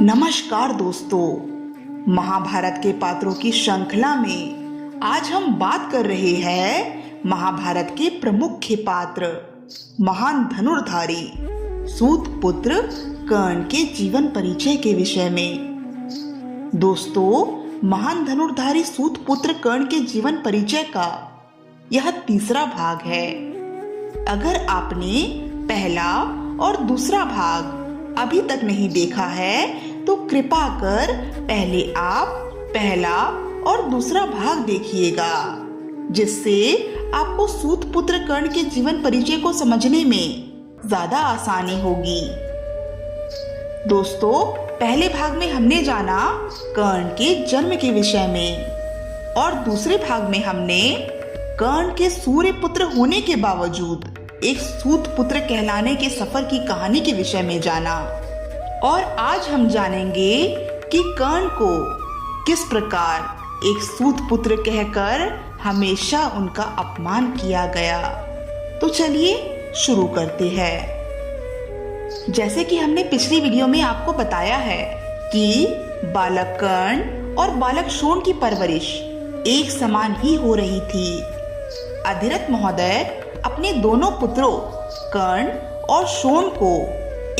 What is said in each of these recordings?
नमस्कार दोस्तों, महाभारत के पात्रों की श्रृंखला में आज हम बात कर रहे हैं महाभारत के प्रमुख पात्र महान धनुर्धारी सूत पुत्र कर्ण के जीवन परिचय के विषय में। दोस्तों, महान धनुर्धारी सूत पुत्र कर्ण के जीवन परिचय का यह तीसरा भाग है। अगर आपने पहला और दूसरा भाग अभी तक नहीं देखा है तो कृपा कर पहले आप पहला और दूसरा भाग देखिएगा, जिससे आपको सूत पुत्र कर्ण के जीवन परिचय को समझने में ज्यादा आसानी होगी। दोस्तों, पहले भाग में हमने जाना कर्ण के जन्म के विषय में और दूसरे भाग में हमने कर्ण के सूर्य पुत्र होने के बावजूद एक सूत पुत्र कहलाने के सफर की कहानी के विषय में जाना। और आज हम जानेंगे कि कर्ण को किस प्रकार एक सूत पुत्र कहकर हमेशा उनका अपमान किया गया। तो चलिए शुरू करते हैं। जैसे कि हमने पिछली वीडियो में आपको बताया है कि बालक कर्ण और बालक शोण की परवरिश एक समान ही हो रही थी। अधिरथ महोदय अपने दोनों पुत्रों कर्ण और शोण को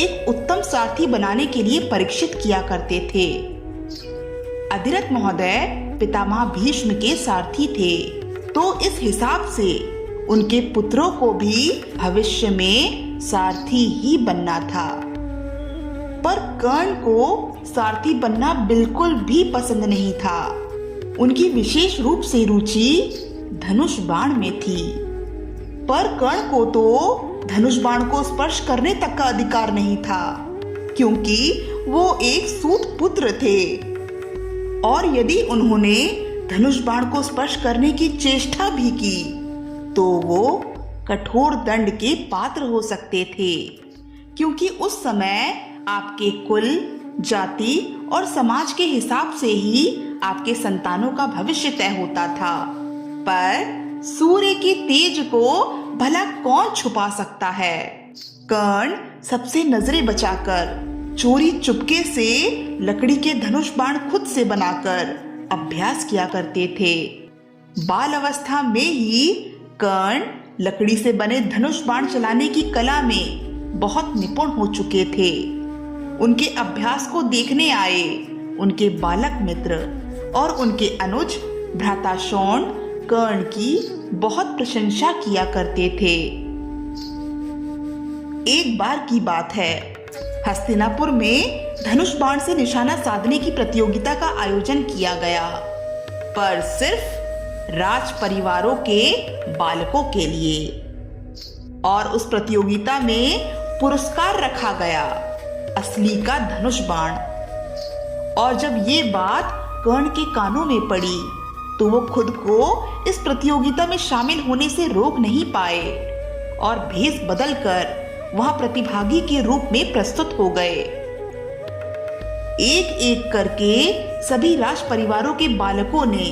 एक उत्तम सारथी बनाने के लिए परीक्षित किया करते थे। अधिरथ महोदय पितामह भीष्म के सारथी थे, तो इस हिसाब से उनके पुत्रों को भी भविष्य में सारथी ही बनना था। पर कर्ण को सारथी बनना बिल्कुल भी पसंद नहीं था। उनकी विशेष रूप से रुचि धनुष बाण में थी, पर कर्ण को तो धनुष बाण को स्पर्श करने तक का अधिकार नहीं था, क्योंकि वो एक सूत पुत्र थे और यदि उन्होंने धनुष बाण को स्पर्श करने की चेष्टा भी की तो वो कठोर दंड के पात्र हो सकते थे, क्योंकि उस समय आपके कुल, जाति और समाज के हिसाब से ही आपके संतानों का भविष्य तय होता था। पर सूर्य की तेज को भला कौन छुपा सकता है। कर्ण सबसे नजरें बचाकर चोरी चुपके से लकड़ी के धनुष बाण खुद से बनाकर अभ्यास किया करते थे। बाल अवस्था में ही कर्ण लकड़ी से बने धनुष बाण चलाने की कला में बहुत निपुण हो चुके थे। उनके अभ्यास को देखने आए उनके बालक मित्र और उनके अनुज भ्राता शोण कर्ण की बहुत प्रशंसा किया करते थे। एक बार की बात है, हस्तिनापुर में धनुष बाण से निशाना साधने की प्रतियोगिता का आयोजन किया गया, पर सिर्फ राज परिवारों के बालकों के लिए। और उस प्रतियोगिता में पुरस्कार रखा गया असली का धनुष बाण। और जब ये बात कर्ण के कानों में पड़ी तो वो खुद को इस प्रतियोगिता में शामिल होने से रोक नहीं पाए और भेष बदलकर वहां प्रतिभागी के रूप में प्रस्तुत हो गए। एक एक करके सभी राज परिवारों के बालकों ने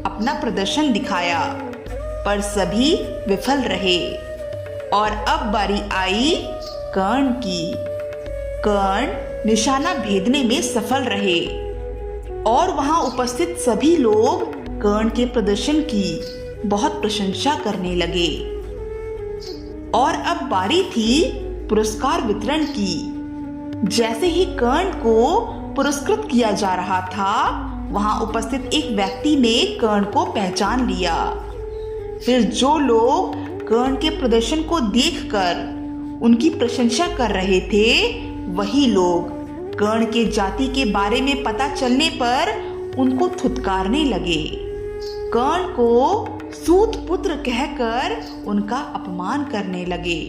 अपना प्रदर्शन दिखाया, पर सभी विफल रहे। और अब बारी आई कर्ण की। कर्ण निशाना भेदने में सफल रहे और वहां उपस्थित सभी लोग कर्ण के प्रदर्शन की बहुत प्रशंसा करने लगे। और अब बारी थी पुरस्कार वितरण की। जैसे ही कर्ण को पुरस्कृत किया जा रहा था, वहां उपस्थित एक व्यक्ति ने कर्ण को पहचान लिया। फिर जो लोग कर्ण के प्रदर्शन को देखकर उनकी प्रशंसा कर रहे थे, वही लोग कर्ण के जाति के बारे में पता चलने पर उनको थुतकारने लगे। कर्ण को सूत पुत्र कहकर उनका अपमान करने लगे।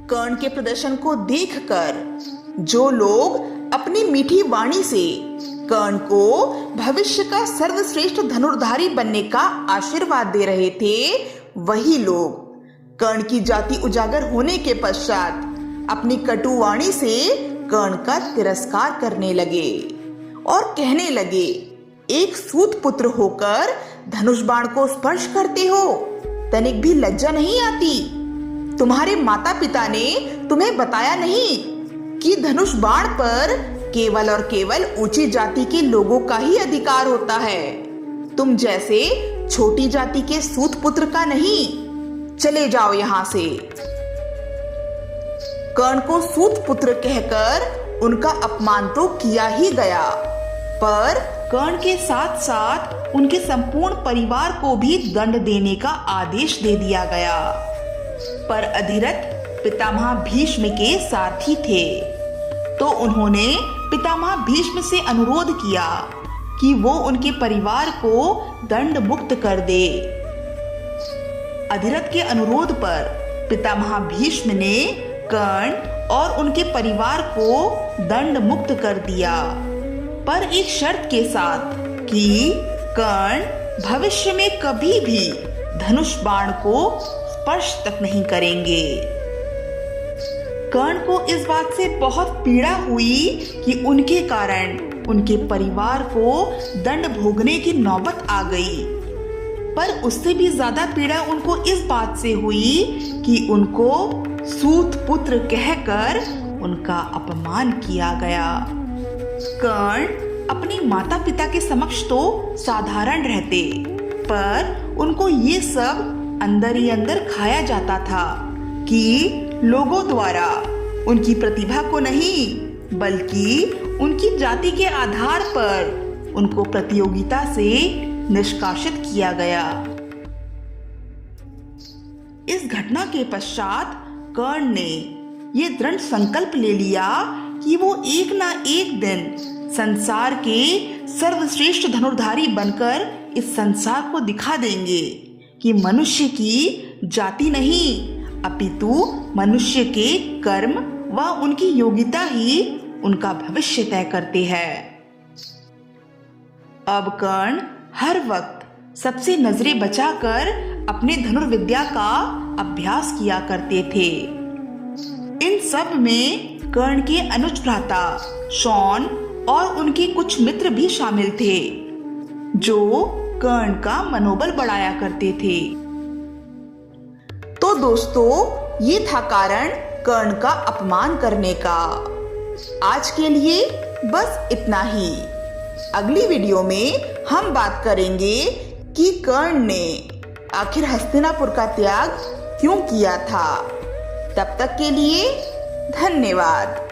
कर्ण के प्रदर्शन को देखकर जो लोग अपनी मीठी वाणी से कर्ण को भविष्य का सर्वश्रेष्ठ धनुर्धारी बनने का आशीर्वाद दे रहे थे, वही लोग कर्ण की जाति उजागर होने के पश्चात अपनी कटु वाणी से कर्ण का तिरस्कार करने लगे और कहने लगे, एक सूत पुत्र होकर धनुष बाण को स्पर्श करते हो, तनिक भी लज्जा नहीं आती। तुम्हारे माता पिता ने तुम्हें बताया नहीं कि धनुष बाण पर केवल और केवल ऊंची जाति के लोगों का ही अधिकार होता है, तुम जैसे छोटी जाति के सूत पुत्र का नहीं। चले जाओ यहाँ से। कर्ण को सूत पुत्र कहकर उनका अपमान तो किया ही गया, पर कर्ण के साथ साथ उनके संपूर्ण परिवार को भी दंड देने का आदेश दे दिया गया। पर अधिरथ पितामह भीष्म के सारथी थे, तो उन्होंने पितामह भीष्म से अनुरोध किया कि वो उनके परिवार को दंड मुक्त कर दे। अधिरथ के अनुरोध पर पितामह भीष्म ने कर्ण और उनके परिवार को दंड मुक्त कर दिया, पर एक शर्त के साथ कि कर्ण भविष्य में कभी भी धनुष बाण को स्पर्श तक नहीं करेंगे। कर्ण को इस बात से बहुत पीड़ा हुई कि उनके कारण उनके परिवार को दंड भोगने की नौबत आ गई, पर उससे भी ज्यादा पीड़ा उनको इस बात से हुई कि उनको सूत पुत्र कहकर उनका अपमान किया गया। कर्ण अपने माता पिता के समक्ष तो साधारण रहते, पर उनको ये सब अंदर ही अंदर खाया जाता था कि लोगों द्वारा उनकी प्रतिभा को नहीं बल्कि उनकी जाति के आधार पर उनको प्रतियोगिता से निष्कासित किया गया। इस घटना के पश्चात कर्ण ने ये दृढ़ संकल्प ले लिया कि वो एक ना एक दिन संसार के सर्वश्रेष्ठ धनुर्धारी बनकर इस संसार को दिखा देंगे कि मनुष्य की जाति नहीं अपितु मनुष्य के कर्म व उनकी योग्यता ही उनका भविष्य तय करते हैं। अब कर्ण हर वक्त सबसे नजरें बचाकर अपने धनुर्विद्या का अभ्यास किया करते थे। इन सब में कर्ण के अनुज भ्राता शौन और उनके कुछ मित्र भी शामिल थे, जो कर्ण का मनोबल बढ़ाया करते थे। तो दोस्तों, ये था कारण कर्ण का अपमान करने का। आज के लिए बस इतना ही। अगली वीडियो में हम बात करेंगे कि कर्ण ने आखिर हस्तिनापुर का त्याग क्यों किया था। तब तक के लिए धन्यवाद।